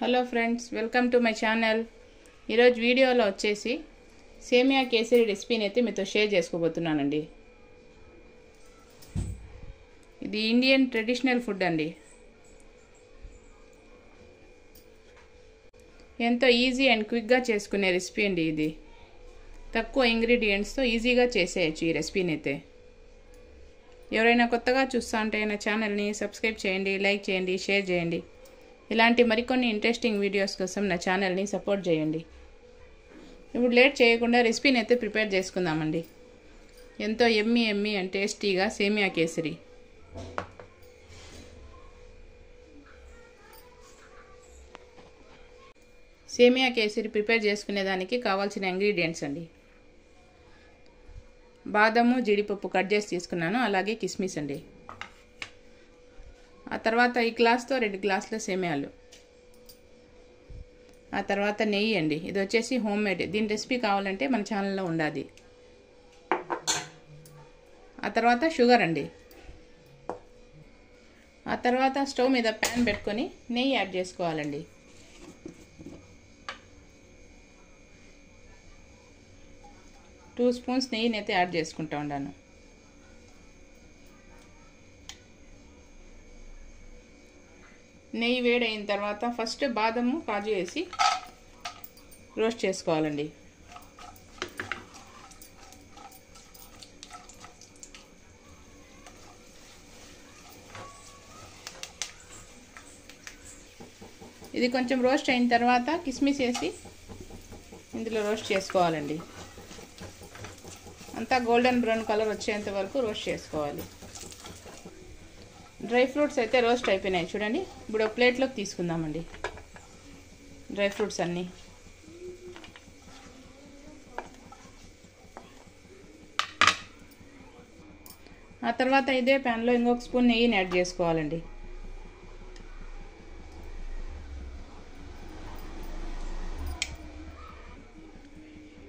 Hello friends, welcome to my channel. ఈరోజు వీడియోలో వచ్చేసి సేమియా కేసరి రెసిపీని అయితే మీతో షేర్ చేసుకోబోతున్నానండి. ఇది ఇండియన్ ట్రెడిషనల్ ఫుడ్ అండి. ఎంతో ఈజీ అండ్ క్విక్గా చేసుకునే రెసిపీ అండి. ఇది తక్కువ ఇంగ్రీడియంట్స్తో ఈజీగా చేసేయచ్చు ఈ రెసిపీని అయితే. ఎవరైనా కొత్తగా చూస్తూ ఉంటే నా ఛానల్ని సబ్స్క్రైబ్ చేయండి, లైక్ చేయండి, షేర్ చేయండి. ఇలాంటి మరికొన్ని ఇంట్రెస్టింగ్ వీడియోస్ కోసం నా ఛానల్ని సపోర్ట్ చేయండి. ఇప్పుడు లేట్ చేయకుండా రెసిపీని అయితే ప్రిపేర్ చేసుకుందామండి. ఎంతో ఎమ్మీ అండ్ టేస్టీగా సేమియా కేసరి. సేమియా కేసరి ప్రిపేర్ చేసుకునేదానికి కావాల్సిన ఇంగ్రీడియంట్స్ అండి. బాదము, జీడిపప్పు కట్ చేసి తీసుకున్నాను, అలాగే కిస్మిస్ అండి. ఆ తర్వాత ఈ గ్లాస్తో 2 గ్లాసుల సేమియాలు. ఆ తర్వాత నెయ్యి అండి. ఇది వచ్చేసి హోమ్ మేడ్. దీని రెసిపీ కావాలంటే మన ఛానల్లో ఉండాది. ఆ తర్వాత షుగర్ అండి. ఆ తర్వాత స్టవ్ మీద ప్యాన్ పెట్టుకొని నెయ్యి యాడ్ చేసుకోవాలండి. టూ స్పూన్స్ నెయ్యిని అయితే యాడ్ చేసుకుంటా ఉన్నాను. నెయ్యి వేడైన తర్వాత ఫస్ట్ బాదము, కాజు వేసి రోస్ట్ చేసుకోవాలండి. ఇది కొంచెం రోస్ట్ అయిన తర్వాత కిస్మిస్ వేసి ఇందులో రోస్ట్ చేసుకోవాలండి. అంతా గోల్డెన్ బ్రౌన్ కలర్ వచ్చేంత వరకు రోస్ట్ చేసుకోవాలి. డ్రై ఫ్రూట్స్ అయితే రోస్ట్ అయిపోయినాయి చూడండి. ఇప్పుడు ఒక ప్లేట్లోకి తీసుకుందామండి డ్రై ఫ్రూట్స్ అన్నీ. ఆ తర్వాత ఇదే ప్యాన్లో ఇంకొక స్పూన్ నెయ్యిని యాడ్ చేసుకోవాలండి.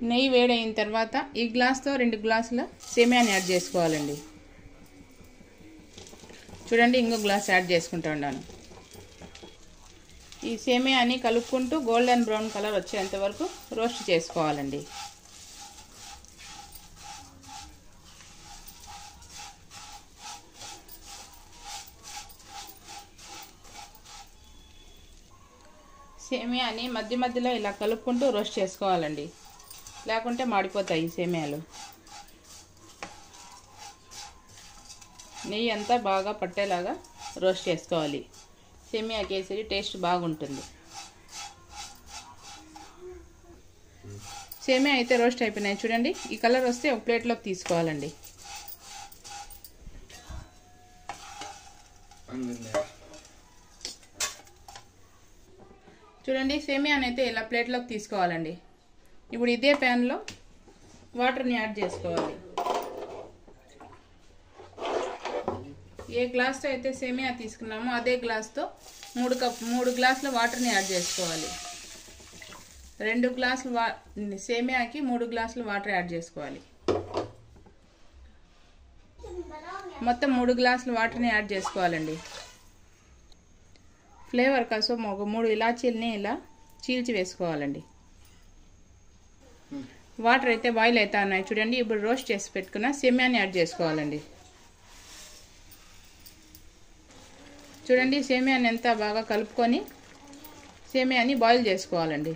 నెయ్యి వేడైన తర్వాత ఈ గ్లాస్తో 2 గ్లాసుల సేమియాని యాడ్ చేసుకోవాలండి. చూడండి, ఇంకో గ్లాస్ యాడ్ చేసుకుంటూ ఉన్నాను. ఈ సేమియాని కలుపుకుంటూ గోల్డెన్ బ్రౌన్ కలర్ వచ్చేంత వరకు రోస్ట్ చేసుకోవాలండి. సేమియాని మధ్యలో ఇలా కలుపుకుంటూ రోస్ట్ చేసుకోవాలండి, లేకుంటే మాడిపోతాయి ఈ సేమియాలు. నెయ్యి అంతా బాగా పట్టేలాగా రోస్ట్ చేసుకోవాలి. సేమియా కేసరి టేస్ట్ బాగుంటుంది. సేమియా అయితే రోస్ట్ అయిపోయినాయి చూడండి. ఈ కలర్ వస్తే ఒక ప్లేట్లోకి తీసుకోవాలండి. చూడండి, సేమియాని అయితే ఇలా ప్లేట్లోకి తీసుకోవాలండి. ఇప్పుడు ఇదే ప్యాన్లో వాటర్ని యాడ్ చేసుకోవాలి. ఏ గ్లాస్తో అయితే సేమియా తీసుకున్నామో అదే గ్లాస్తో 3 గ్లాసుల వాటర్ని యాడ్ చేసుకోవాలి. 2 గ్లాసుల సేమియాకి 3 గ్లాసుల వాటర్ యాడ్ చేసుకోవాలి. మొత్తం 3 గ్లాసుల వాటర్ని యాడ్ చేసుకోవాలండి. ఫ్లేవర్ కోసం ఒక 3 ఇలాచీలని ఇలా చీల్చి వేసుకోవాలండి. వాటర్ అయితే బాయిల్ అవుతా ఉన్నాయి చూడండి. ఇప్పుడు రోస్ట్ చేసి పెట్టుకున్న సేమియాని యాడ్ చేసుకోవాలండి. చూడండి, సేమియాని ఎంత బాగా కలుపుకొని సేమియాని బాయిల్ చేసుకోవాలండి.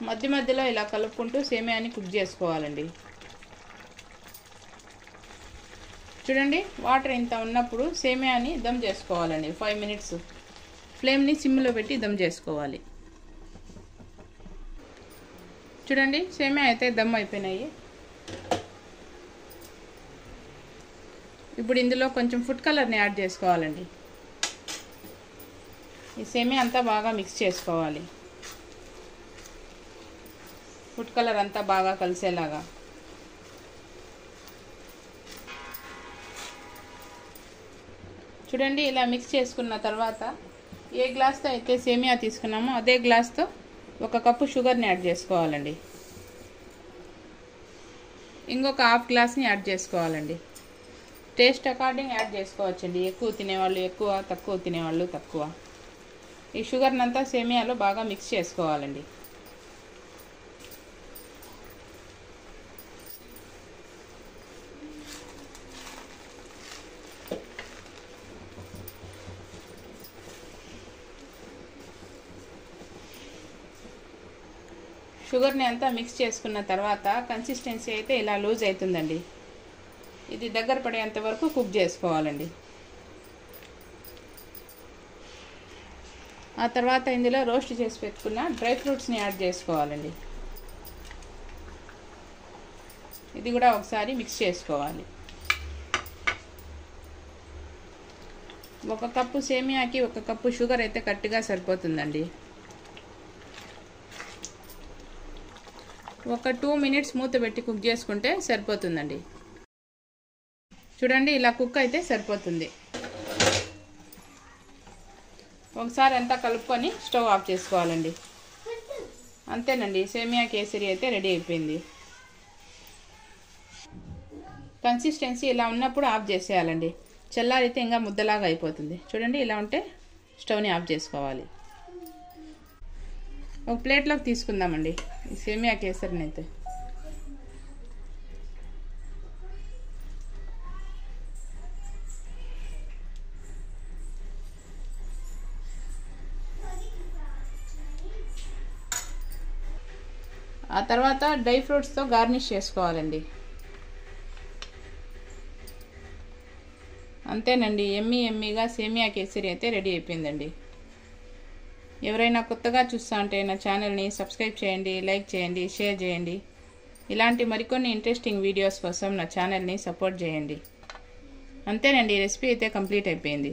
మధ్యలో ఇలా కలుపుకుంటూ సేమియాని కుక్ చేసుకోవాలండి. చూడండి, వాటర్ ఇంత ఉన్నప్పుడు సేమియాని దమ్ చేసుకోవాలండి. 5 మినిట్స్ ఫ్లేమ్ని సిమ్లో పెట్టి దమ్ చేసుకోవాలి. చూడండి, సేమియా అయితే దమ్ అయిపోయినాయి. ఇప్పుడు ఇందులో కొంచెం ఫుడ్ కలర్ని యాడ్ చేసుకోవాలండి. ఈ సేమియా అంతా బాగా మిక్స్ చేసుకోవాలి. ఫుడ్ కలర్ అంతా బాగా కలిసేలాగా. చూడండి, ఇలా మిక్స్ చేసుకున్న తర్వాత ఏ గ్లాస్తో అయితే సేమియా తీసుకున్నామో అదే గ్లాస్తో 1 కప్పు షుగర్ని యాడ్ చేసుకోవాలండి. ఇంకొక హాఫ్ గ్లాస్ని యాడ్ చేసుకోవాలండి. టేస్ట్ అకార్డింగ్ యాడ్ చేసుకోవచ్చండి. ఎక్కువ తినేవాళ్ళు ఎక్కువ, తక్కువ తినేవాళ్ళు తక్కువ. ఈ షుగర్నంతా సేమియాలో బాగా మిక్స్ చేసుకోవాలండి. షుగర్ని అంతా మిక్స్ చేసుకున్న తర్వాత కన్సిస్టెన్సీ అయితే ఇలా లూజ్ అవుతుందండి. ఇది దగ్గర పడేంత వరకు కుక్ చేసుకోవాలండి. ఆ తర్వాత ఇందులో రోస్ట్ చేసి పెట్టుకున్న డ్రై ఫ్రూట్స్ని యాడ్ చేసుకోవాలండి. ఇది కూడా ఒకసారి మిక్స్ చేసుకోవాలి. 1 కప్పు సేమియాకి 1 కప్పు షుగర్ అయితే కరెక్ట్గా సరిపోతుందండి. ఒక 2 మినిట్స్ మూత పెట్టి కుక్ చేసుకుంటే సరిపోతుందండి. చూడండి, ఇలా కుక్ అయితే సరిపోతుంది. ఒకసారి అంతా కలుపుకొని స్టవ్ ఆఫ్ చేసుకోవాలండి. అంతేనండి, సేమియా కేసరి అయితే రెడీ అయిపోయింది. కన్సిస్టెన్సీ ఇలా ఉన్నప్పుడు ఆఫ్ చేసేయాలండి. చల్లారితే ఇంకా ముద్దలాగా అయిపోతుంది. చూడండి, ఇలా ఉంటే స్టవ్ని ఆఫ్ చేసుకోవాలి. ఒక ప్లేట్లోకి తీసుకుందామండి ఈ సేమియా కేసరిని అయితే. ఆ తర్వాత డ్రై ఫ్రూట్స్తో గార్నిష్ చేసుకోవాలండి. అంతేనండి, ఎమ్మీగా సేమియా కేసరి అయితే రెడీ అయిపోయిందండి. ఎవరైనా కొత్తగా చూస్తా ఉంటే నా ఛానల్ని సబ్స్క్రైబ్ చేయండి, లైక్ చేయండి, షేర్ చేయండి. ఇలాంటి మరికొన్ని ఇంట్రెస్టింగ్ వీడియోస్ కోసం నా ఛానల్ని సపోర్ట్ చేయండి. అంతేనండి, రెసిపీ అయితే కంప్లీట్ అయిపోయింది.